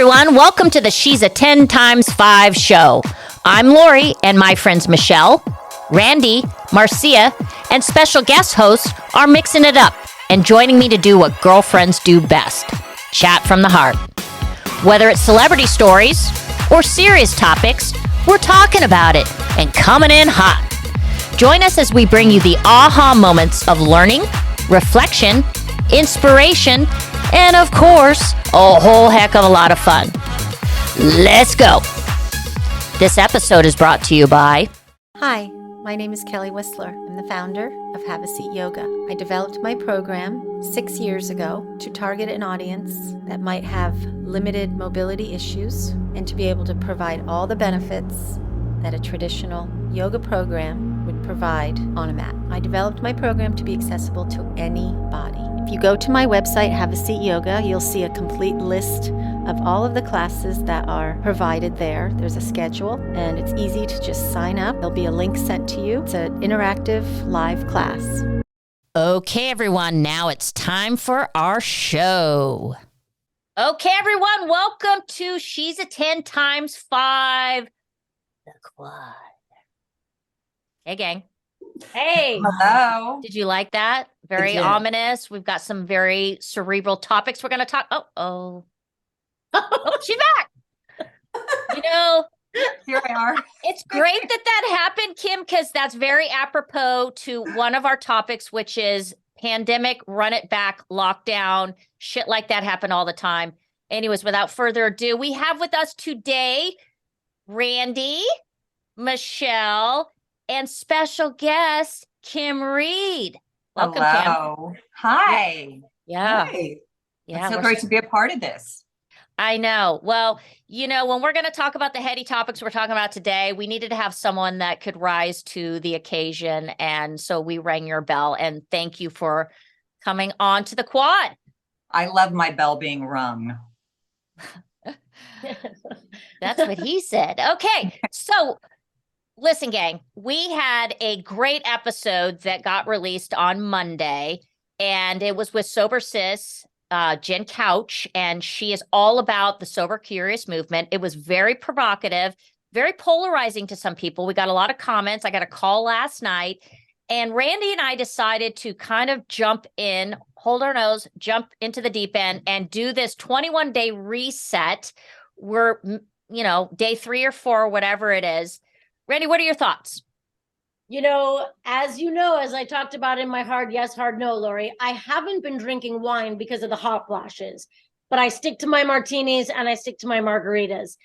everyone. Welcome to the She's a 10 times 5 show. I'm Laurie, and my friends Michelle, Randy, Marcia, and special guest hosts are mixing it up and joining me to do what girlfriends do best, chat from the heart. Whether it's celebrity stories or serious topics, we're talking about it and coming in hot. Join us as we bring you the aha moments of learning, reflection, inspiration, and of course, a whole heck of a lot of fun. Let's go. This episode is brought to you by... Hi, my name is Kelly Whistler. I'm the founder of Have a Seat Yoga. I developed my program 6 years ago to target an audience that might have limited mobility issues and to be able to provide all the benefits that a traditional yoga program would provide on a mat. I developed my program to be accessible to anybody. If you go to my website, Have a Seat Yoga, you'll see a complete list of all of the classes that are provided there. There's a schedule, and it's easy to just sign up. There'll be a link sent to you. It's an interactive live class. Okay, everyone, now it's time for our show. Okay, everyone, welcome to She's a 10 times 5, the quad. Hey, gang. Hey. Hello. Did you like that? Very ominous. We've got some very cerebral topics we're going to talk. Oh, she's back. You know, Here we are. it's great that happened, Kim, because that's very apropos to one of our topics, which is pandemic, run it back, lockdown, shit like that happen all the time. Anyways, without further ado, we have with us today Randy, Michelle, and special guest Kim Reed. Welcome, Hello. Kim. Hi. Yeah. Hi. Yeah. It's so great to be a part of this. I know. Well, you know, when we're going to talk about the heady topics we're talking about today, we needed to have someone that could rise to the occasion. And so we rang your bell, and thank you for coming on to the quad. I love my bell being rung. That's what he said. Okay. So listen, gang, we had a great episode that got released on Monday, and it was with Sober Sis, Jen Couch, and she is all about the Sober Curious movement. It was very provocative, very polarizing to some people. We got a lot of comments. I got a call last night, and Randy and I decided to kind of jump in, hold our nose, jump into the deep end, and do this 21-day reset. We're, day 3 or 4, whatever it is. Randy, what are your thoughts? As I talked about in my hard yes, hard no, Laurie, I haven't been drinking wine because of the hot flashes, but I stick to my martinis and I stick to my margaritas.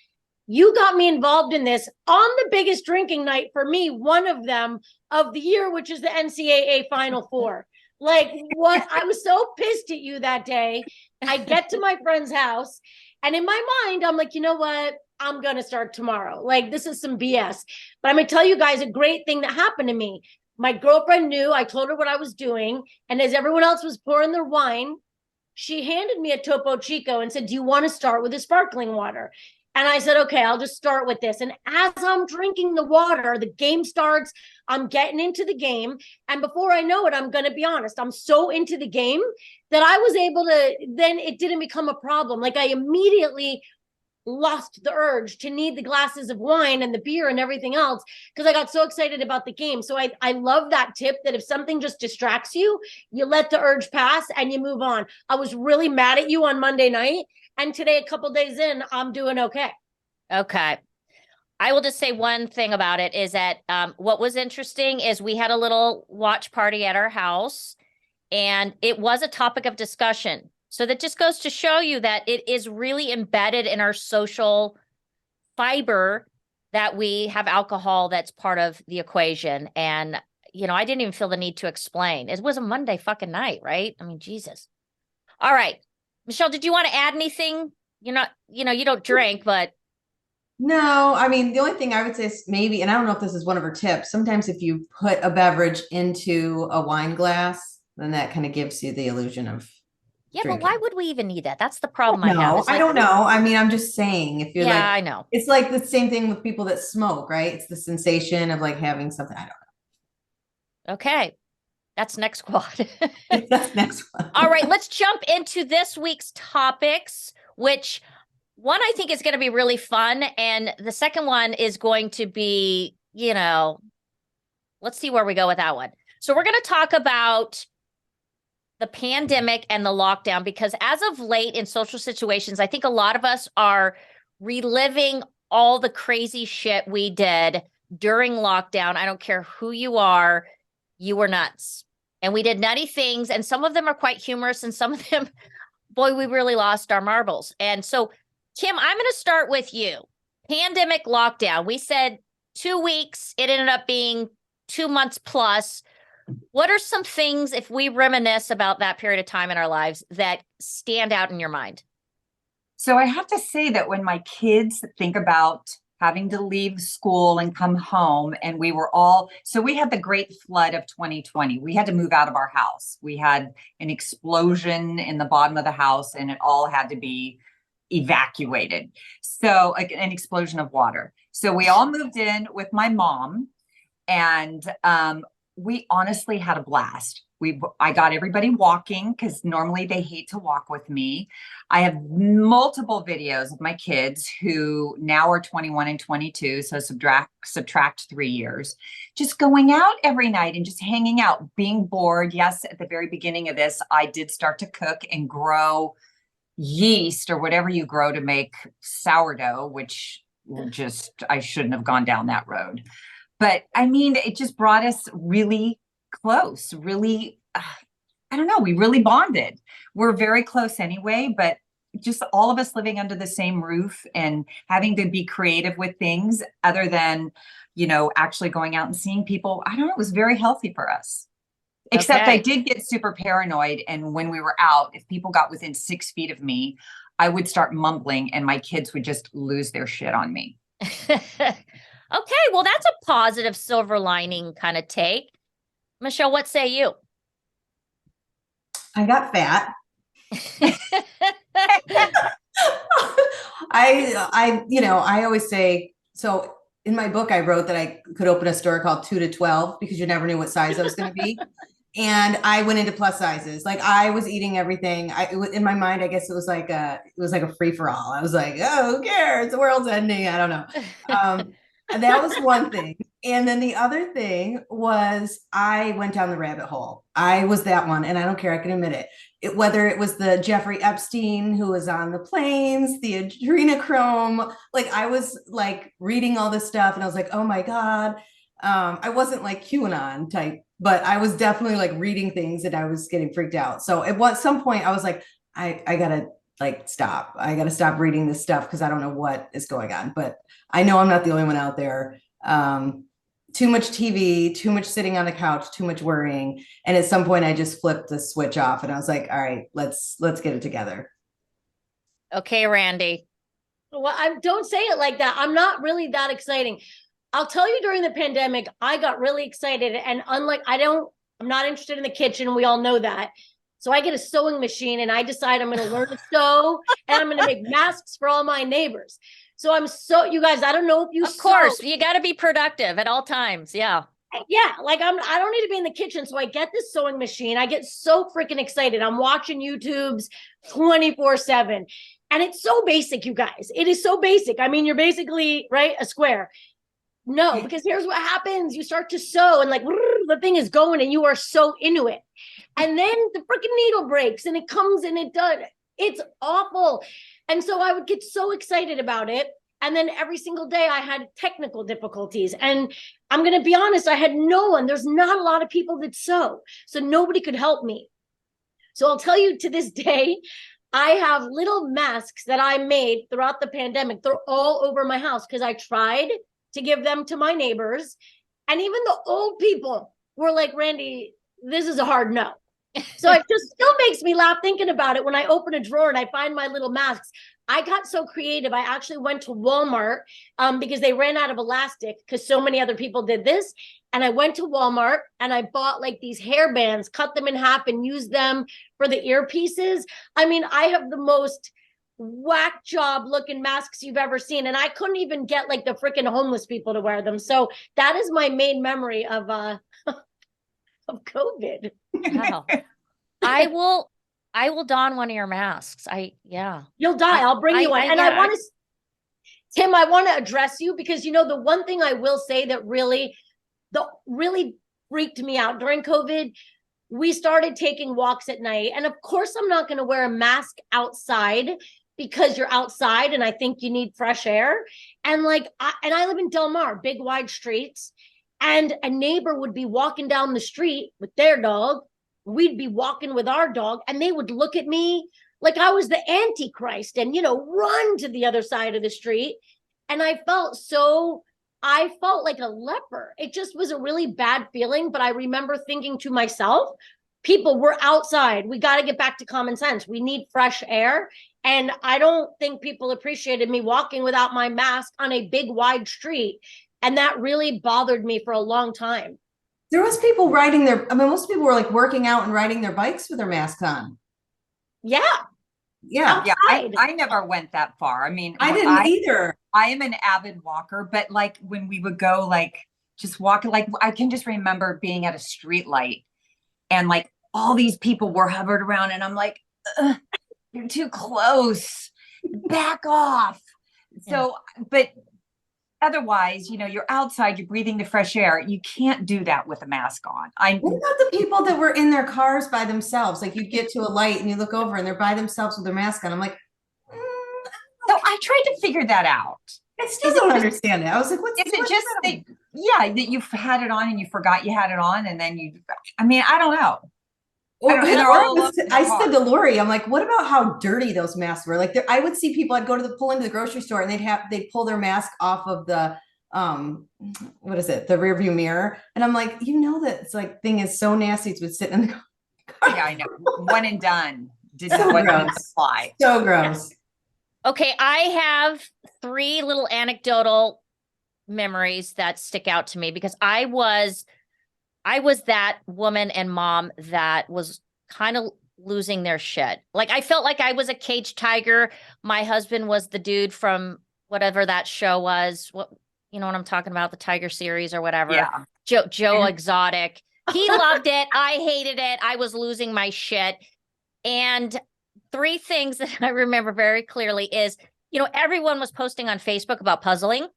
You got me involved in this on the biggest drinking night for me, one of them of the year, which is the NCAA Final Four. Like, what? I was so pissed at you that day. I get to my friend's house, and in my mind, I'm like, you know what? I'm going to start tomorrow. Like, this is some BS. But I'm going to tell you guys a great thing that happened to me. My girlfriend knew. I told her what I was doing. And as everyone else was pouring their wine, she handed me a Topo Chico and said, do you want to start with the sparkling water? And I said, okay, I'll just start with this. And as I'm drinking the water, the game starts. I'm getting into the game. And before I know it, I'm going to be honest, I'm so into the game that I was able to, then it didn't become a problem. Like, I immediately lost the urge to need the glasses of wine and the beer and everything else because I got so excited about the game. So I love that tip that if something just distracts you, you let the urge pass and you move on. I was really mad at you on Monday night, and today, a couple days in, I'm doing okay. Okay. I will just say one thing about it is that what was interesting is we had a little watch party at our house, and it was a topic of discussion. So that just goes to show you that it is really embedded in our social fiber that we have alcohol that's part of the equation. And, I didn't even feel the need to explain. It was a Monday fucking night, right? I mean, Jesus. All right. Michelle, did you want to add anything? You're not, you don't drink, but. No, I mean, the only thing I would say is maybe, and I don't know if this is one of her tips, sometimes if you put a beverage into a wine glass, then that kind of gives you the illusion of drinking. But why would we even need that? That's the problem I have. No, I don't know. I mean, I'm just saying, if you're I know. It's like the same thing with people that smoke, right? It's the sensation of like having something. I don't know. Okay. That's next quad. That's next one. All right, let's jump into this week's topics, which One I think is going to be really fun. And the second one is going to be, let's see where we go with that one. So we're going to talk about the pandemic and the lockdown, because as of late in social situations, I think a lot of us are reliving all the crazy shit we did during lockdown. I don't care who you are, you were nuts. And we did nutty things, and some of them are quite humorous, and some of them, boy, we really lost our marbles. And so, Kim, I'm going to start with you. Pandemic lockdown. We said 2 weeks. It ended up being 2 months plus. What are some things, if we reminisce about that period of time in our lives, that stand out in your mind? So I have to say that when my kids think about having to leave school and come home, and we had the great flood of 2020. We had to move out of our house. We had an explosion in the bottom of the house, and it all had to be evacuated. So an explosion of water. So we all moved in with my mom, and we honestly had a blast. I got everybody walking, because normally they hate to walk with me. I have multiple videos of my kids who now are 21 and 22. So subtract 3 years, just going out every night and just hanging out, being bored. Yes, at the very beginning of this, I did start to cook and grow yeast or whatever you grow to make sourdough, which I shouldn't have gone down that road. But I mean, it just brought us really close, really, I don't know, we really bonded. We're very close anyway, but just all of us living under the same roof and having to be creative with things other than, actually going out and seeing people. I don't know, it was very healthy for us. Except I did get super paranoid. And when we were out, if people got within 6 feet of me, I would start mumbling and my kids would just lose their shit on me. Okay, well, that's a positive silver lining kind of take. Michelle, what say you? I got fat. I always say, so in my book, I wrote that I could open a store called 2 to 12 because you never knew what size I was going to be. And I went into plus sizes. Like I was eating everything. In my mind, I guess it was like a free for all. I was like, oh, who cares? The world's ending. I don't know. That was one thing. And then the other thing was I went down the rabbit hole. I was that one. And I don't care. I can admit it. Whether it was the Jeffrey Epstein who was on the planes, the adrenochrome, like I was like reading all this stuff and I was like, oh my God. I wasn't like QAnon type, but I was definitely like reading things and I was getting freaked out. So at some point I was like, I gotta like stop. I gotta stop reading this stuff because I don't know what is going on. But I know I'm not the only one out there. Too much TV, too much sitting on the couch, too much worrying. And at some point I just flipped the switch off and I was like, all right, let's get it together. Okay, Randy. Well, don't say it like that. I'm not really that exciting. I'll tell you, during the pandemic, I got really excited, and I'm not interested in the kitchen. We all know that. So I get a sewing machine and I decide I'm going to learn to sew and I'm going to make masks for all my neighbors. So you guys, I don't know if you Of course, you got to be productive at all times. Yeah. Yeah, like I don't need to be in the kitchen. So I get this sewing machine. I get so freaking excited. I'm watching YouTubes 24/7. And it's so basic, you guys. It is so basic. I mean, you're basically, right, a square. No, because here's what happens. You start to sew and like the thing is going and you are so into it. And then the freaking needle breaks and it comes and it does. It's awful. And so I would get so excited about it. And then every single day I had technical difficulties. And I'm going to be honest, I had no one. There's not a lot of people that sew. So nobody could help me. So I'll tell you, to this day, I have little masks that I made throughout the pandemic. They're all over my house because I tried to give them to my neighbors. And even the old people were like, Randy, this is a hard no. So it just still makes me laugh thinking about it. When I open a drawer and I find my little masks, I got so creative. I actually went to Walmart because they ran out of elastic because so many other people did this. And I went to Walmart and I bought like these hair bands, cut them in half and used them for the earpieces. I mean, I have the most whack job looking masks you've ever seen. And I couldn't even get like the freaking homeless people to wear them. So that is my main memory of COVID. Wow. I I will don one of your masks. You'll die. I'll bring you one. And I want to, Tim, I want to address you because, you know, the one thing I will say that really freaked me out during COVID, we started taking walks at night. And of course, I'm not going to wear a mask outside because you're outside and I think you need fresh air. And like, I live in Del Mar, big wide streets, and a neighbor would be walking down the street with their dog. We'd be walking with our dog and they would look at me like I was the Antichrist and, you know, run to the other side of the street. And I felt like a leper. It just was a really bad feeling. But I remember thinking to myself, people, we're outside. We got to get back to common sense. We need fresh air. And I don't think people appreciated me walking without my mask on a big, wide street. And that really bothered me for a long time. There was people most people were like working out and riding their bikes with their masks on. Yeah. Yeah. I never went that far. I mean, I didn't either. I am an avid walker, but like when we would go, like just walking, like I can just remember being at a street light and like all these people were hovered around and I'm like, you're too close, back off. So, but otherwise, you know, you're outside, you're breathing the fresh air. You can't do that with a mask on. What about the people that were in their cars by themselves? Like you get to a light and you look over and they're by themselves with their mask on. I'm like, so I tried to figure that out. I still don't understand it. I was like, what's that you've had it on and you forgot you had it on and then I don't know. I said to Laurie, I'm like, what about how dirty those masks were? Like I would see people, I'd pull into the grocery store and they'd pull their mask off of the, what is it? The rear view mirror. And I'm like, you know, that it's like thing is so nasty. It's been sitting in the car. Yeah, I know. One and done. This is what you apply. So gross. Okay. I have 3 little anecdotal memories that stick out to me because I was that woman and mom that was kind of losing their shit. Like I felt like I was a caged tiger. My husband was the dude from whatever that show was. What, you know what I'm talking about? The Tiger series or whatever. Yeah. Joe Exotic. He loved it. I hated it. I was losing my shit. And 3 things that I remember very clearly is, you know, everyone was posting on Facebook about puzzling.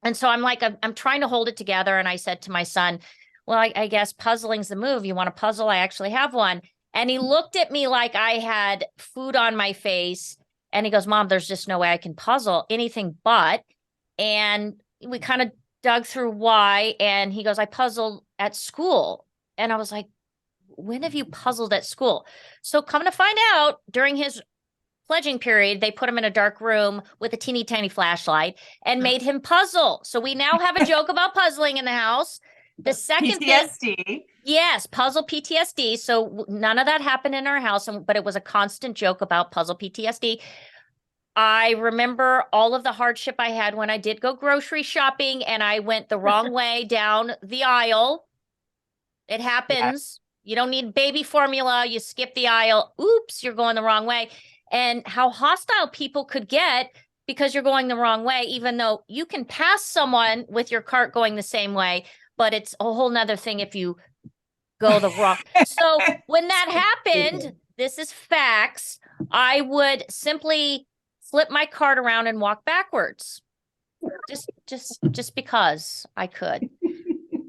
And so I'm like, I'm trying to hold it together. And I said to my son, well, I guess puzzling's the move. You want a puzzle? I actually have one. And he looked at me like I had food on my face. And he goes, Mom, there's just no way I can puzzle anything but. And we kind of dug through why. And he goes, I puzzled at school. And I was like, when have you puzzled at school? So come to find out, during his pledging period, they put him in a dark room with a teeny tiny flashlight and made him puzzle. So we now have a joke about puzzling in the house. The second PTSD. thing, yes, puzzle PTSD. So none of that happened in our house, but it was a constant joke about puzzle PTSD. I remember all of the hardship I had when I did go grocery shopping and I went the wrong way down the aisle. It happens. Yeah. You don't need baby formula. You skip the aisle. Oops, you're going the wrong way. And how hostile people could get because you're going the wrong way, even though you can pass someone with your cart going the same way. But it's a whole nother thing if you go the wrong. So when that happened, this is facts, I would simply flip my cart around and walk backwards. Just because I could.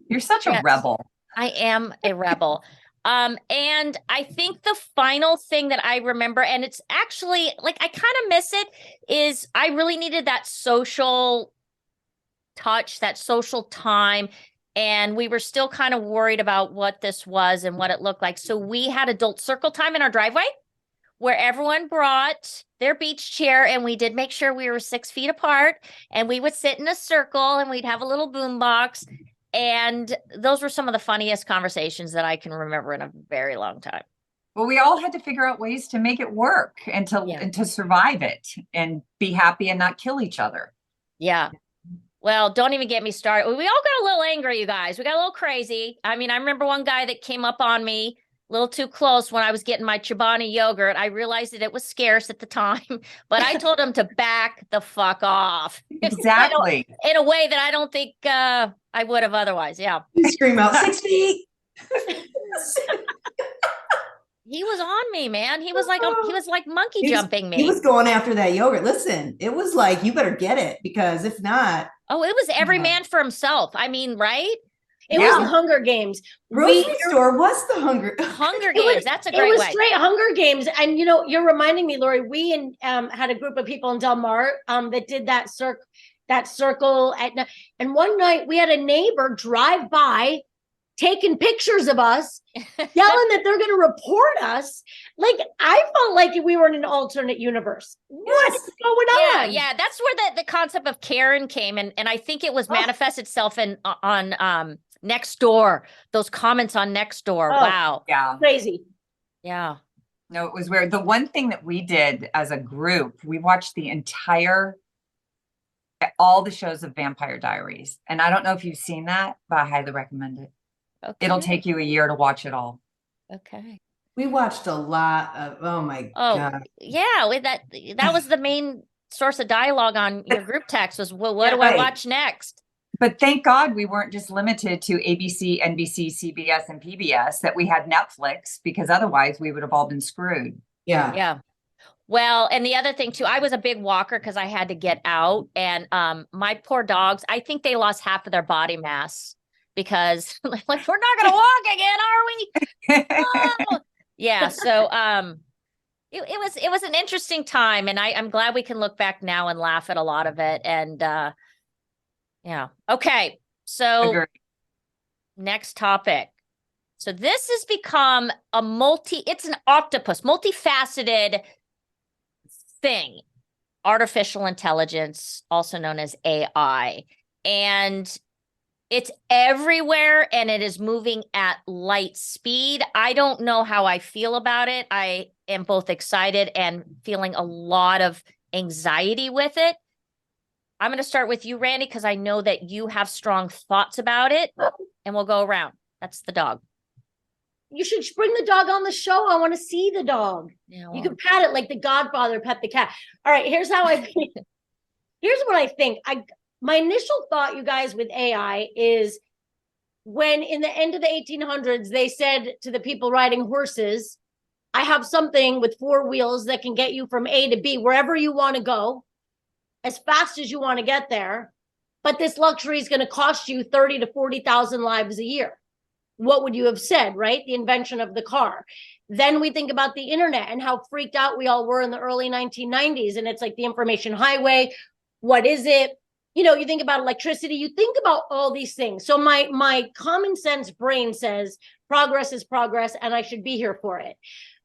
You're such a rebel. I am a rebel. And I think the final thing that I remember, and it's actually like, I kind of miss it, is I really needed that social touch, that social time. And we were still kind of worried about what this was and what it looked like. So we had adult circle time in our driveway where everyone brought their beach chair and we did make sure we were 6 feet apart and we would sit in a circle and we'd have a little boom box. And those were some of the funniest conversations that I can remember in a very long time. Well, we all had to figure out ways to make it work and to survive it and be happy and not kill each other. Yeah. Well, don't even get me started. We all got a little angry, you guys. We got a little crazy. I mean, I remember one guy that came up on me a little too close when I was getting my Chobani yogurt. I realized that it was scarce at the time, but I told him to back the fuck off. Exactly. In a way that I don't think I would have otherwise. Yeah. You scream out 6 feet. He was on me, man. He was like monkey He was, jumping he me. was going after that yogurt. Listen, it was like, you better get it, because if not, Oh, it was every yeah. man for himself. I mean, right? It Yeah. was the Hunger Games. Grocery store was the Hunger. Hunger It was, Games. That's a it great was way. straight Hunger Games. And you're reminding me, Laurie, we had a group of people in Del Mar that did that circle at night. And one night we had a neighbor drive by taking pictures of us, yelling that they're going to report us. Like, I felt like we were in an alternate universe. What is going on? Yeah. That's where the concept of Karen came, and I think it was manifest itself on Next Door. Those comments on Next Door. Oh. Wow. Yeah. Crazy. Yeah. No, it was weird. The one thing that we did as a group, we watched all the shows of Vampire Diaries. And I don't know if you've seen that, but I highly recommend it. Okay. It'll take you a year to watch it all. Okay. We watched a lot of, oh my God. Yeah. With that was the main source of dialogue on your group text was, well, what do I Right. watch next? But thank God we weren't just limited to ABC, NBC, CBS, and PBS, that we had Netflix, because otherwise we would have all been screwed. Yeah. Yeah. Well, and the other thing too, I was a big walker because I had to get out, and my poor dogs, I think they lost half of their body mass because like we're not going to walk again, are we? Oh! Yeah. So it was an interesting time, and I'm glad we can look back now and laugh at a lot of it. And yeah. Okay. So Agreed. next topic. So this has become it's an octopus, multifaceted thing, artificial intelligence, also known as AI. And it's everywhere, and it is moving at light speed. I don't know how I feel about it. I am both excited and feeling a lot of anxiety with it. I'm going to start with you, Randy, because I know that you have strong thoughts about it, and we'll go around. That's the dog. You should bring the dog on the show. I want to see the dog. Yeah, You can pat it like the Godfather pet the cat. All right, here's how I think. Here's what I think. My initial thought, you guys, with AI is when in the end of the 1800s, they said to the people riding horses, I have something with 4 wheels that can get you from A to B, wherever you want to go, as fast as you want to get there. But this luxury is going to cost you 30 to 40,000 lives a year. What would you have said, right? The invention of the car. Then we think about the internet and how freaked out we all were in the early 1990s. And it's like the information highway. What is it? You think about electricity, you think about all these things. So my common sense brain says progress is progress, and I should be here for it.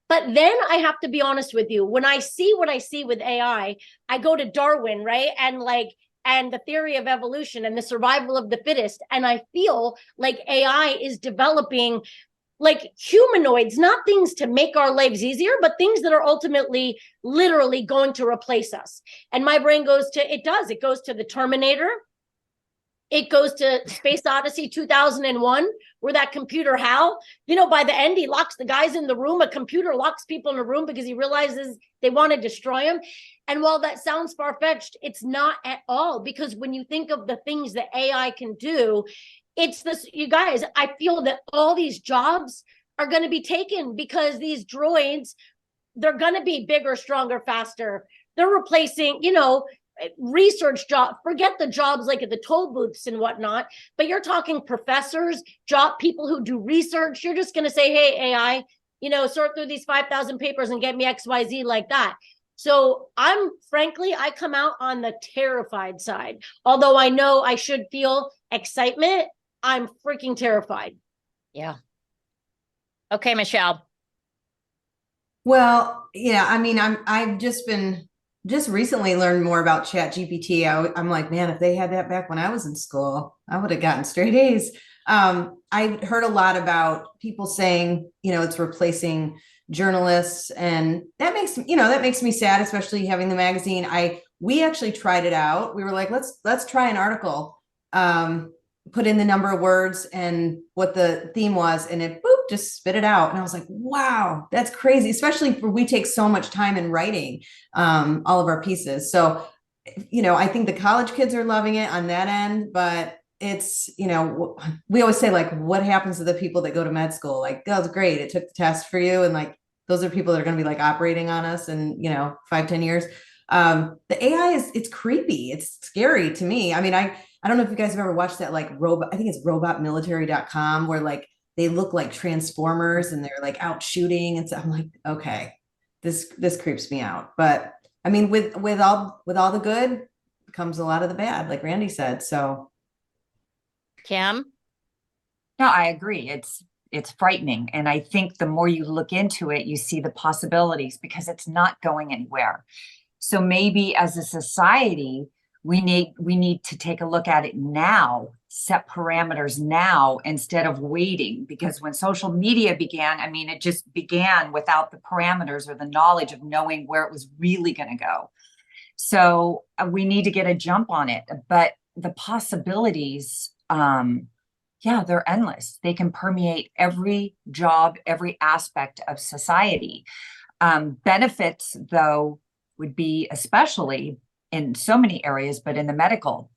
But then I have to be honest with you. When I see what I see with AI, I go to Darwin, right? And the theory of evolution and the survival of the fittest. And I feel like AI is developing like humanoids, not things to make our lives easier, but things that are ultimately literally going to replace us. And my brain goes to the Terminator. It goes to Space Odyssey 2001, where that computer Hal, by the end, he locks the guys in the room. A computer locks people in a room because he realizes they want to destroy him. And while that sounds far-fetched, it's not at all, because when you think of the things that AI can do, it's this, you guys, I feel that all these jobs are going to be taken because these droids, they're going to be bigger, stronger, faster. They're replacing, research job. Forget the jobs like at the toll booths and whatnot, but you're talking professors, people who do research. You're just going to say, hey, AI, sort through these 5,000 papers and get me XYZ like that. So I come out on the terrified side. Although I know I should feel excitement, I'm freaking terrified. Yeah. Okay, Michelle. Well, yeah, I mean, I've just recently learned more about ChatGPT. I'm like, man, if they had that back when I was in school, I would have gotten straight A's. I heard a lot about people saying, it's replacing journalists, and that makes me sad, especially having the magazine. We actually tried it out. We were like, let's try an article, put in the number of words and what the theme was, and it just spit it out. And I was like, wow, that's crazy. Especially we take so much time in writing all of our pieces. So, I think the college kids are loving it on that end, but it's, we always say, like, what happens to the people that go to med school? Like, oh, it's great. It took the test for you. And like, those are people that are going to be like operating on us in, 5-10 years. The AI it's creepy. It's scary to me. I mean, I don't know if you guys have ever watched that like robot, I think it's robotmilitary.com, where like they look like transformers and they're like out shooting. And so I'm like, okay, this creeps me out. But I mean, with all the good comes a lot of the bad, like Randy said. So Kim? No, I agree. It's frightening. And I think the more you look into it, you see the possibilities because it's not going anywhere. So maybe as a society, we need to take a look at it now, set parameters now instead of waiting. Because when social media began, I mean, it just began without the parameters or the knowledge of knowing where it was really going to go. So we need to get a jump on it. But the possibilities, yeah, they're endless. They can permeate every job, every aspect of society. Benefits, though, would be especially in so many areas, but in the medical,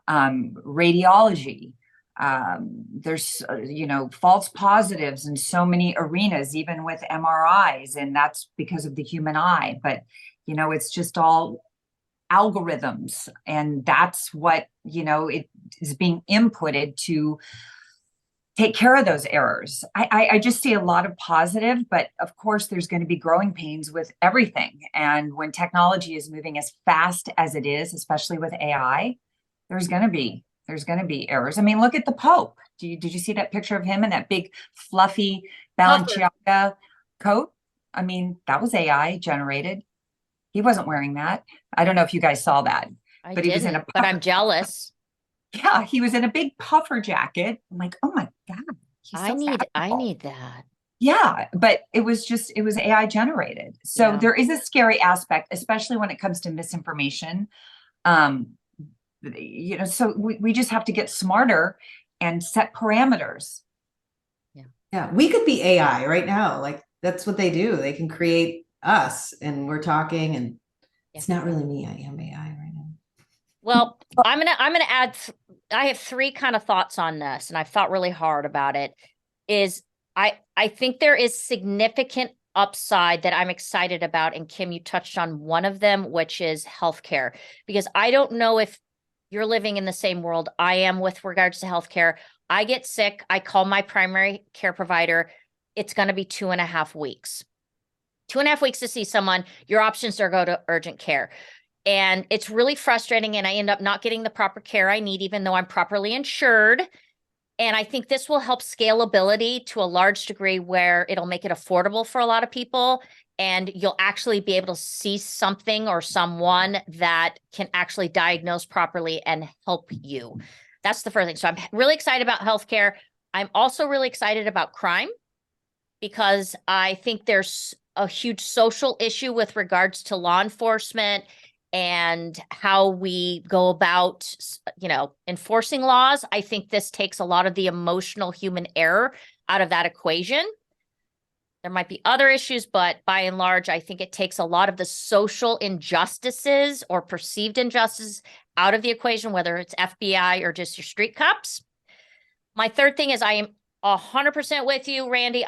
radiology, there's, false positives in so many arenas, even with MRIs, and that's because of the human eye. But, it's just all algorithms, and that's what, it is being inputted to take care of those errors. I just see a lot of positive, but of course there's going to be growing pains with everything. And when technology is moving as fast as it is, especially with AI, there's going to be errors. I mean, look at the Pope. Did you see that picture of him in that big fluffy Balenciaga coat? I mean, that was AI generated. He wasn't wearing that. I don't know if you guys saw that, but he was in a but I'm jealous. Yeah, he was in a big puffer jacket. I'm like, oh my God. I need that. Yeah, but it was AI generated. So there is a scary aspect, especially when it comes to misinformation. So we just have to get smarter and set parameters. yeah, we could be AI right now. Like that's what they do. They can create us and we're talking, and it's not really me. I am AI right now. Well, I'm gonna add. I have three kind of thoughts on this, and I've thought really hard about it. I think there is significant upside that I'm excited about, and Kim, you touched on one of them, which is healthcare. Because I don't know if you're living in the same world I am with regards to healthcare. I get sick, I call my primary care provider. It's going to be 2.5 weeks. 2.5 weeks to see someone. Your options are go to urgent care. And it's really frustrating. And I end up not getting the proper care I need, even though I'm properly insured. And I think this will help scalability to a large degree where it'll make it affordable for a lot of people. And you'll actually be able to see something or someone that can actually diagnose properly and help you. That's the first thing. So I'm really excited about healthcare. I'm also really excited about crime because I think there's a huge social issue with regards to law enforcement and how we go about, enforcing laws. I think this takes a lot of the emotional human error out of that equation. There might be other issues, but by and large, I think it takes a lot of the social injustices or perceived injustices out of the equation, whether it's FBI or just your street cops. My third thing is I am 100% with you, Randy.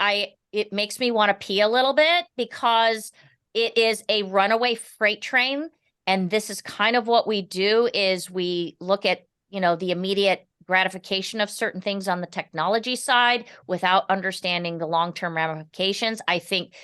It makes me want to pee a little bit because it is a runaway freight train. And this is kind of what we do is we look at, the immediate gratification of certain things on the technology side without understanding the long-term ramifications. I think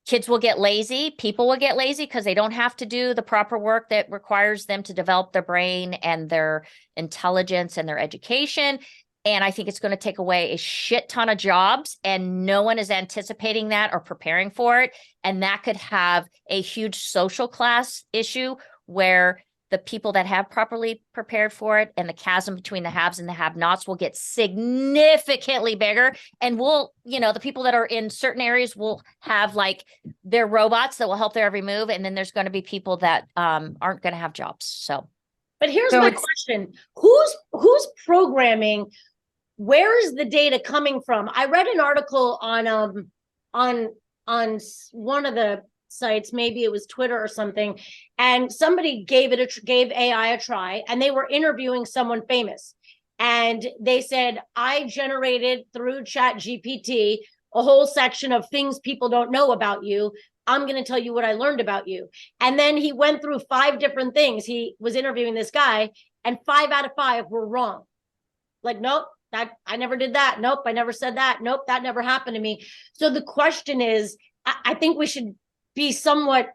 kids will get lazy. People will get lazy because they don't have to do the proper work that requires them to develop their brain and their intelligence and their education. And I think it's going to take away a shit ton of jobs, and no one is anticipating that or preparing for it. And that could have a huge social class issue where the people that have properly prepared for it and the chasm between the haves and the have-nots will get significantly bigger. And the people that are in certain areas will have like their robots that will help their every move. And then there's going to be people that aren't going to have jobs. But here's my question. Who's programming? Where is the data coming from? I read an article on one of the sites, maybe it was Twitter or something, and somebody gave AI a try, and they were interviewing someone famous, and they said, I generated through Chat GPT a whole section of things people don't know about you. I'm going to tell you what I learned about you. And then he went through 5 different things. He was interviewing this guy, and 5 out of 5 were wrong. Like, nope, that I never did that. Nope, I never said that. Nope, that never happened to me. So the question is, I think we should be somewhat,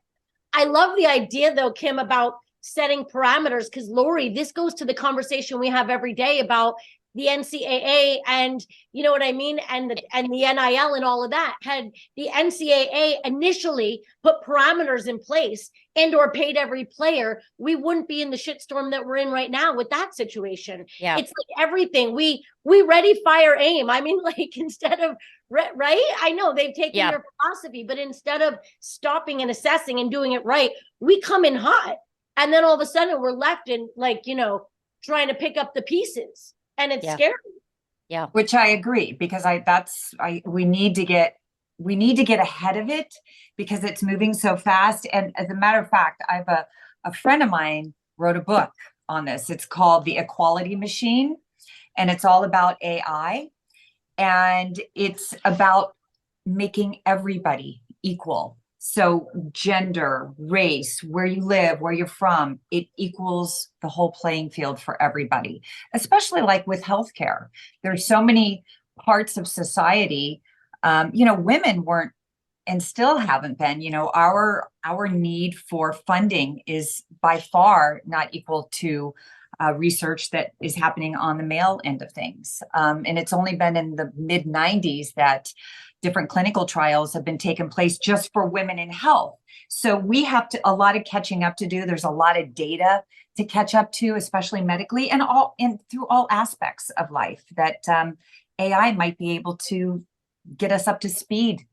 I love the idea though, Kim, about setting parameters, because Laurie, this goes to the conversation we have every day about the NCAA and you know what I mean, and the NIL and all of that. Had the NCAA initially put parameters in place and or paid every player, we wouldn't be in the shitstorm that we're in right now with that situation. Yeah. It's like everything. We ready, fire, aim. I mean, like instead of right, I know they've taken your philosophy, but instead of stopping and assessing and doing it right, we come in hot. And then all of a sudden we're left in like, you know, trying to pick up the pieces. And it's scary. Yeah. Which I agree, because we need to get ahead of it because it's moving so fast. And as a matter of fact, I have a friend of mine wrote a book on this. It's called The Equality Machine, and it's all about AI. And it's about making everybody equal. So gender, race, where you live, where you're from, it equals the whole playing field for everybody, especially like with healthcare. There's so many parts of society, women weren't and still haven't been, our need for funding is by far not equal to research that is happening on the male end of things. And it's only been in the mid 90s that different clinical trials have been taking place just for women in health. So we have a lot of catching up to do. There's a lot of data to catch up to, especially medically and through all aspects of life that AI might be able to get us up to speed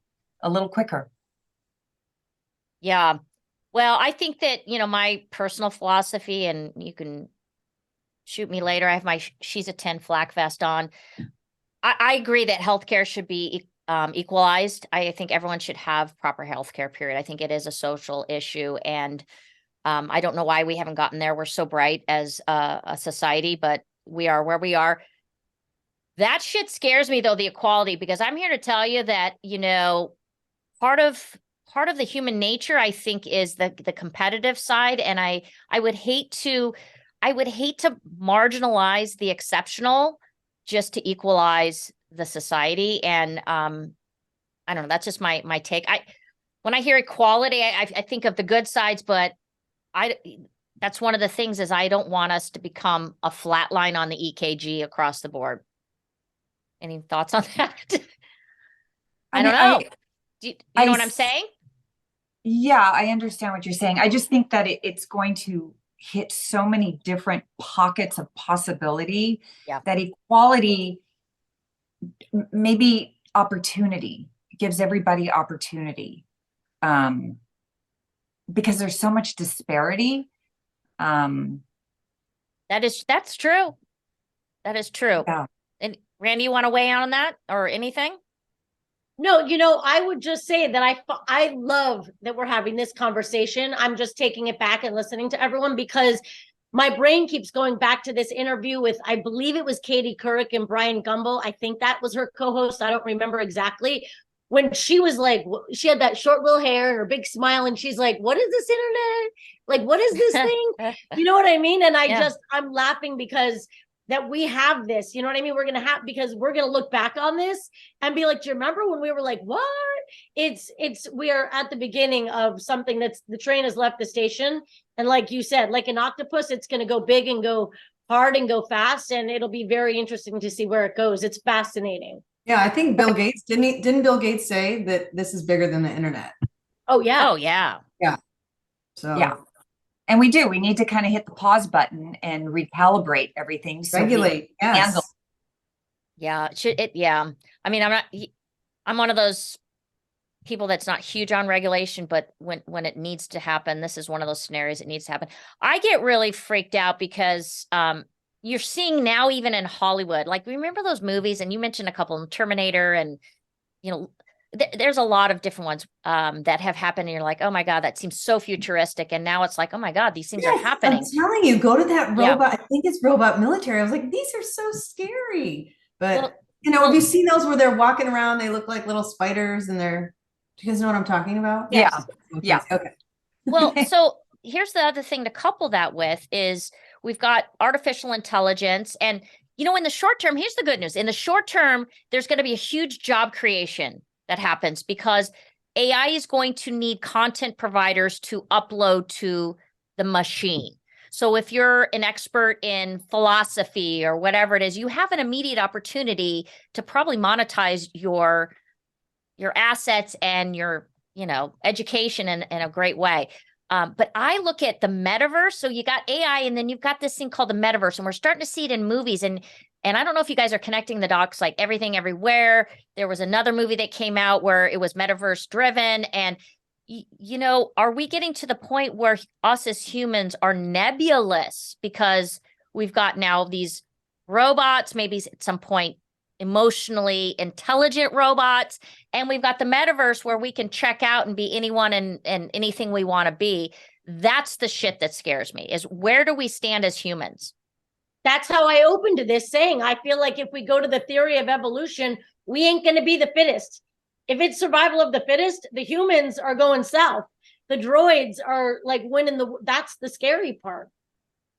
a little quicker. Yeah. Well, I think that, my personal philosophy, and you can shoot me later, I have my She's a 10 flak vest on. I agree that healthcare should be equalized. I think everyone should have proper healthcare, period. I think it is a social issue. And I don't know why we haven't gotten there. We're so bright as a society, but we are where we are. That shit scares me, though, the equality, because I'm here to tell you that, part of the human nature, I think, is the competitive side. And I would hate to marginalize the exceptional just to equalize the society. And I don't know, that's just my take. When I hear equality, I think of the good sides, but that's one of the things is I don't want us to become a flat line on the EKG across the board. Any thoughts on that? I don't know. Do you know what I'm saying? Yeah, I understand what you're saying. I just think that it's going to hit so many different pockets of possibility that equality, maybe opportunity, gives everybody opportunity, because there's so much disparity. That's true. That is true. Yeah. And Randy, you want to weigh in on that or anything? No, I would just say that I love that we're having this conversation. I'm just taking it back and listening to everyone because my brain keeps going back to this interview with, I believe it was Katie Couric and Brian Gumbel. I think that was her co-host. I don't remember exactly. When she was like, she had that short little hair and her big smile, and she's like, what is this internet? Like, what is this thing? You know what I mean? And I'm laughing because that we have this, you know what I mean? Because we're going to look back on this and be like, do you remember when we were like, what? We are at the beginning of something that's, the train has left the station. And like you said, like an octopus, it's going to go big and go hard and go fast. And it'll be very interesting to see where it goes. It's fascinating. Yeah, I think Bill Gates, didn't Bill Gates say that this is bigger than the internet? Oh, yeah. Oh, yeah. Yeah. So yeah. And we need to kind of hit the pause button and recalibrate everything. So regulate. Yes. Yeah. Yeah. I mean, I'm one of those people that's not huge on regulation, but when it needs to happen, this is one of those scenarios that needs to happen. I get really freaked out because, you're seeing now, even in Hollywood, like remember those movies, and you mentioned a couple, Terminator, and there's a lot of different ones that have happened, and you're like, oh my God, that seems so futuristic. And now it's like, oh my God, these things are happening. I'm telling you, go to that robot. I think it's Robot Military. I was like, these are so scary. But Have you seen those where they're walking around? They look like little spiders and do you guys know what I'm talking about? Yeah. Yeah. Okay. Well, so here's the other thing to couple that with is we've got artificial intelligence. And, in the short term, here's the good news. In the short term, there's going to be a huge job creation that happens because AI is going to need content providers to upload to the machine. So if you're an expert in philosophy or whatever it is, you have an immediate opportunity to probably monetize your assets and your education in a great way. But I look at the metaverse. So you got AI, and then you've got this thing called the metaverse, and we're starting to see it in movies. And I don't know if you guys are connecting the dots, like Everything Everywhere. There was another movie that came out where it was metaverse driven. And are we getting to the point where us as humans are nebulous because we've got now these robots, maybe at some point emotionally intelligent robots, and we've got the metaverse where we can check out and be anyone and anything we want to be. That's the shit that scares me, is where do we stand as humans? That's how I opened to this, saying I feel like if we go to the theory of evolution, we ain't going to be the fittest. If it's survival of the fittest, the humans are going south. The droids are like winning that's the scary part.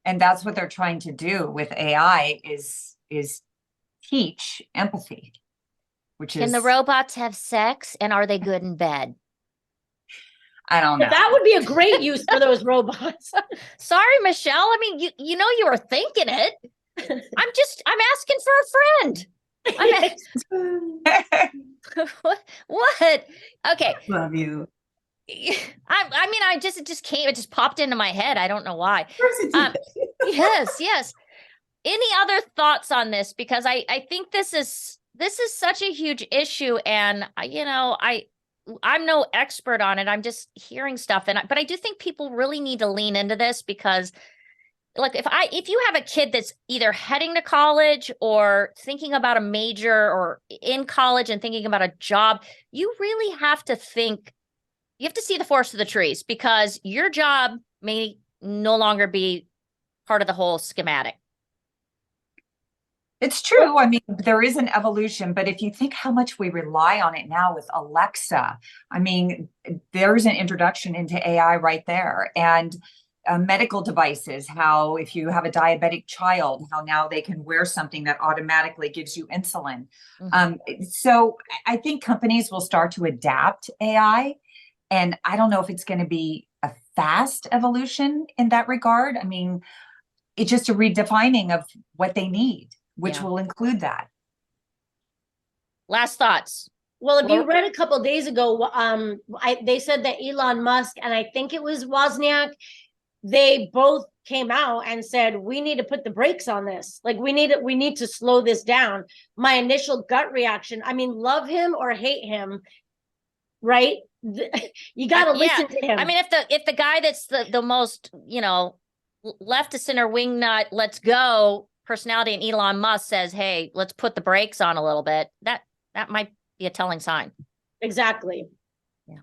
And that's what they're trying to do with AI is teach empathy, which is. Can the robots have sex, and are they good in bed? I don't know. But that would be a great use for those robots. Sorry, Michelle. I mean, you were thinking it. I'm asking for a friend. What? Okay. Love you. It just came. It just popped into my head. I don't know why. Of course it did. Yes. Any other thoughts on this? Because I think this is such a huge issue, and I'm no expert on it. I'm just hearing stuff, but I do think people really need to lean into this because, like, if you have a kid that's either heading to college or thinking about a major or in college and thinking about a job, you really have to think. You have to see the forest of the trees because your job may no longer be part of the whole schematic. It's true. I mean, there is an evolution, but if you think how much we rely on it now with Alexa, I mean, there's an introduction into AI right there. And medical devices, how if you have a diabetic child, how now they can wear something that automatically gives you insulin. Mm-hmm. So I think companies will start to adapt AI. And I don't know if it's going to be a fast evolution in that regard. I mean, it's just a redefining of what they need, which will include that. Last thoughts. Well, if you read a couple of days ago, they said that Elon Musk and I think it was Wozniak, they both came out and said, we need to put the brakes on this. Like we need to slow this down. My initial gut reaction, I mean, love him or hate him, right? You got to listen to him. I mean, if the guy that's the most, left to center wingnut, let's go personality, and Elon Musk says, hey, let's put the brakes on a little bit, that might be a telling sign. Exactly. Yeah.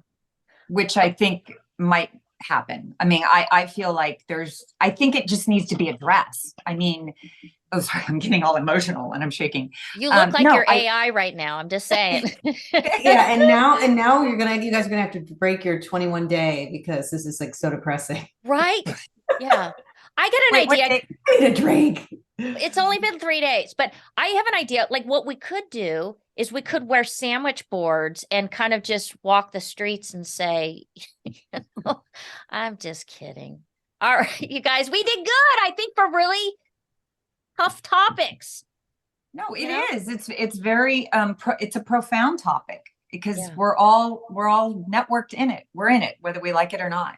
Which I think might happen. I mean, I feel like I think it just needs to be addressed. I mean, oh, sorry, I'm getting all emotional and I'm shaking. You look like you're AI right now. I'm just saying. Yeah. And now you guys are going to have to break your 21 day because this is like so depressing. Right. Yeah. I got an idea. I need a drink. It's only been 3 days, but I have an idea. Like what we could do is we could wear sandwich boards and kind of just walk the streets and say, I'm just kidding. All right, you guys, we did good. I think for really tough topics. No, it is. It's very, it's a profound topic because we're all networked in it. We're in it, whether we like it or not.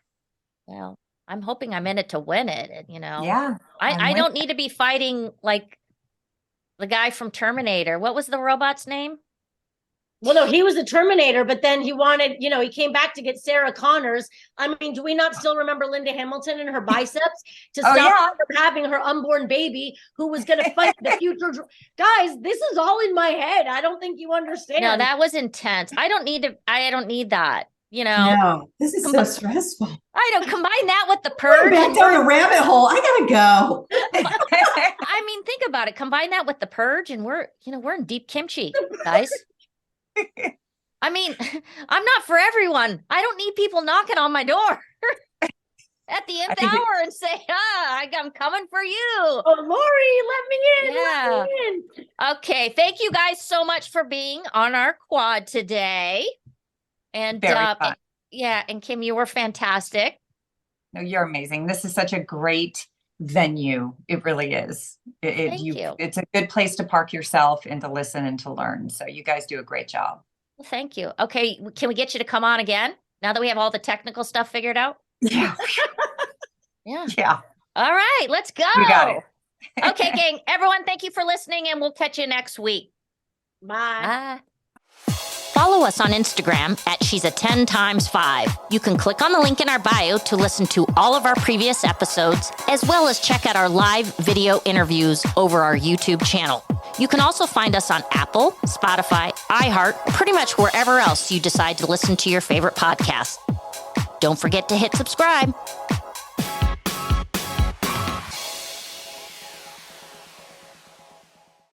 Well, I'm hoping I'm in it to win it, Yeah. I don't need to be fighting like the guy from Terminator. What was the robot's name? Well, no, he was the Terminator, but then he wanted, he came back to get Sarah Connors. I mean, do we not still remember Linda Hamilton and her biceps to stop her from having her unborn baby who was going to fight the future? Guys, this is all in my head. I don't think you understand. No, that was intense. I don't need that. No, this is so stressful. I don't combine that with the purge. Back down the rabbit hole. I gotta go. I mean, think about it. Combine that with the purge, and we're in deep kimchi, guys. I mean, I'm not for everyone. I don't need people knocking on my door at the nth hour and say, I'm coming for you. Oh, Laurie, let me in. Yeah. Let me in. Okay. Thank you guys so much for being on our quad today. And Very fun. and Kim, you were fantastic. No, you're amazing. This is such a great venue. It really is. Thank you. It's a good place to park yourself and to listen and to learn. So you guys do a great job. Well, thank you. Okay. Can we get you to come on again now that we have all the technical stuff figured out? Yeah. Yeah. Yeah. All right. Let's go. You got it. Okay, gang. Everyone, thank you for listening, and we'll catch you next week. Bye. Bye. Follow us on Instagram at She's a 10 times 5. You can click on the link in our bio to listen to all of our previous episodes, as well as check out our live video interviews over our YouTube channel. You can also find us on Apple, Spotify, iHeart, pretty much wherever else you decide to listen to your favorite podcast. Don't forget to hit subscribe.